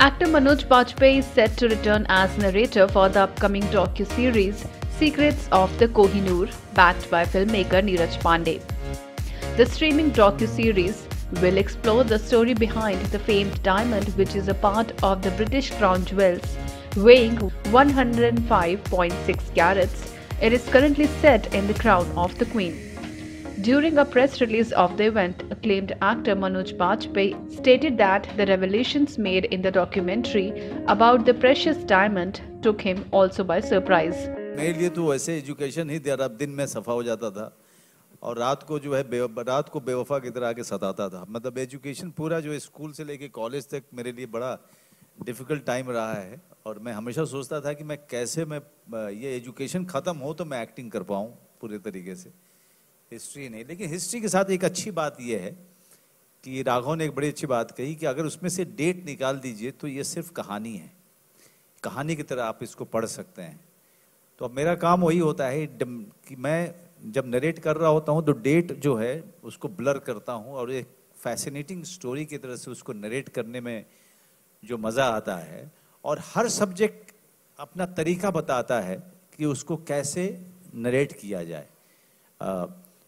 Actor Manoj Bajpayee is set to return as narrator for the upcoming docu-series Secrets of the Kohinoor, backed by filmmaker Neeraj Pandey. The streaming docu-series will explore the story behind the famed diamond, which is a part of the British crown jewels, weighing 105.6 carats. It is currently set in the crown of the Queen. During a press release of the event, acclaimed actor Manoj Bajpayee stated that the revelations made in the documentary about the precious diamond took him also by surprise. मेरे लिए तो वैसे education ही तेरा दिन में सफा हो जाता था और रात को जो है रात को बेवफा की तरह के सताता था। मतलब एजुकेशन पूरा जो स्कूल से लेके कॉलेज तक मेरे लिए बड़ा डिफ़िकल्ट टाइम रहा है और मैं हमेशा सोचता था कि मैं कैसे ये एजुकेशन ख़त्म हो तो मैं एक्टिंग कर पाऊँ पूरे तरीके से, हिस्ट्री नहीं। लेकिन हिस्ट्री के साथ एक अच्छी बात यह है कि राघव ने एक बड़ी अच्छी बात कही कि अगर उसमें से डेट निकाल दीजिए तो ये सिर्फ कहानी है, कहानी की तरह आप इसको पढ़ सकते हैं। तो अब मेरा काम वही होता है कि मैं जब नरेट कर रहा होता हूँ तो डेट जो है उसको ब्लर करता हूँ और एक फैसिनेटिंग स्टोरी की तरह से उसको नरेट करने में जो मज़ा आता है, और हर सब्जेक्ट अपना तरीका बताता है कि उसको कैसे नरेट किया जाए।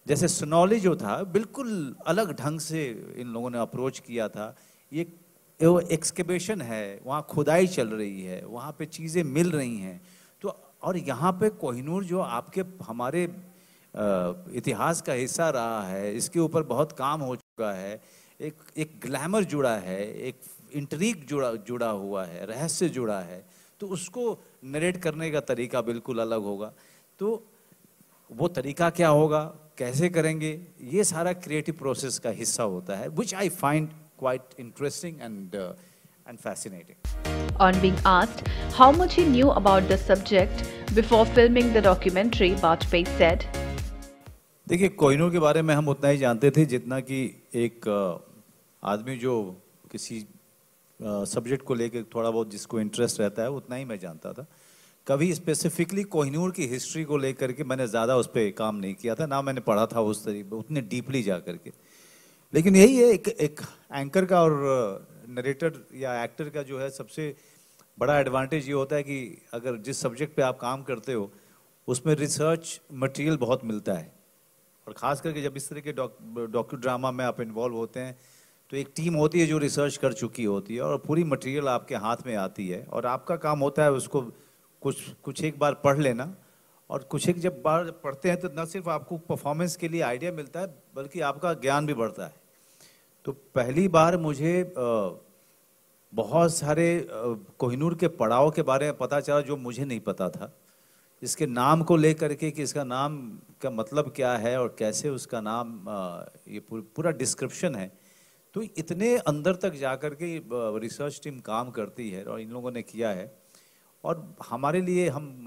जैसे सुनौली जो था बिल्कुल अलग ढंग से इन लोगों ने अप्रोच किया था। ये एक्सकेवेशन है, वहाँ खुदाई चल रही है, वहाँ पे चीज़ें मिल रही हैं। तो और यहाँ पे कोहिनूर जो आपके हमारे इतिहास का हिस्सा रहा है, इसके ऊपर बहुत काम हो चुका है। एक ग्लैमर जुड़ा है, एक इंट्रीग जुड़ा हुआ है, रहस्य जुड़ा है। तो उसको नरेट करने का तरीका बिल्कुल अलग होगा। तो वो तरीका क्या होगा, कैसे करेंगे, ये सारा क्रिएटिव प्रोसेस का हिस्सा होता है, which I find quite interesting and fascinating. On being asked how much he knew about the subject before filming the documentary, Bajpayee said, देखिए, कोहिनूर के बारे में हम उतना ही जानते थे जितना कि एक आदमी जो किसी सब्जेक्ट को लेकर थोड़ा बहुत जिसको इंटरेस्ट रहता है उतना ही मैं जानता था। कभी स्पेसिफिकली कोहिनूर की हिस्ट्री को लेकर के मैंने ज़्यादा उस पर काम नहीं किया था, ना मैंने पढ़ा था उस तरीके उतने डीपली जा करके। लेकिन यही है एक एंकर का और नरेटर या एक्टर का जो है सबसे बड़ा एडवांटेज ये होता है कि अगर जिस सब्जेक्ट पे आप काम करते हो उसमें रिसर्च मटेरियल बहुत मिलता है, और ख़ास करके जब इस तरह के डॉक्यू ड्रामा में आप इन्वॉल्व होते हैं तो एक टीम होती है जो रिसर्च कर चुकी होती है और पूरी मटेरियल आपके हाथ में आती है, और आपका काम होता है उसको कुछ एक बार पढ़ लेना। और कुछ एक जब बार पढ़ते हैं तो न सिर्फ आपको परफॉर्मेंस के लिए आइडिया मिलता है बल्कि आपका ज्ञान भी बढ़ता है। तो पहली बार मुझे बहुत सारे कोहिनूर के पड़ाव के बारे में पता चला जो मुझे नहीं पता था, इसके नाम को लेकर के कि इसका नाम का मतलब क्या है और कैसे उसका नाम ये पूरा डिस्क्रिप्शन है। तो इतने अंदर तक जाकर के रिसर्च टीम काम करती है और इन लोगों ने किया है। और हमारे लिए हम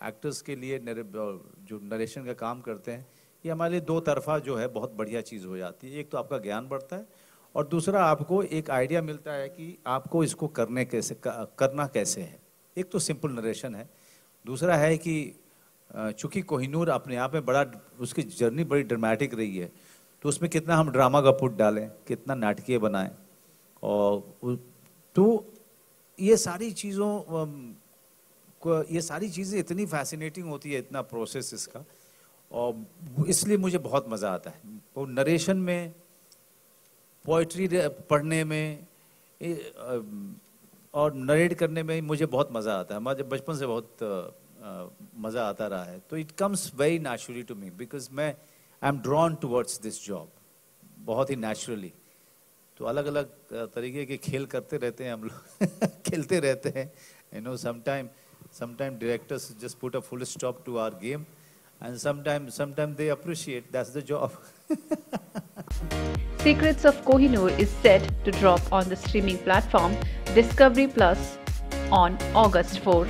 एक्टर्स के लिए जो नरेशन का काम करते हैं ये हमारे लिए दो तरफा जो है बहुत बढ़िया चीज़ हो जाती है। एक तो आपका ज्ञान बढ़ता है और दूसरा आपको एक आइडिया मिलता है कि आपको इसको करना कैसे है। एक तो सिंपल नरेशन है, दूसरा है कि चूँकि कोहिनूर अपने आप में बड़ा उसकी जर्नी बड़ी ड्रामेटिक रही है तो उसमें कितना हम ड्रामा का पुट डालें, कितना नाटकीय बनाएं, और तो ये सारी चीज़ें इतनी फैसिनेटिंग होती है, इतना प्रोसेस इसका, और इसलिए मुझे बहुत मज़ा आता है वो नरेशन में, पोइट्री पढ़ने में और नरेट करने में मुझे बहुत मज़ा आता है। मुझे बचपन से बहुत मज़ा आता रहा है। तो it comes very naturally to me because I am drawn towards this job बहुत ही नेचुरली। तो अलग अलग तरीके के खेल करते रहते हैं हम लोग खेलते रहते हैं। You know sometimes directors just put a full stop to our game and sometimes they appreciate, that's the job. Secrets of Kohinoor is set to drop on the streaming platform Discovery Plus on August 4.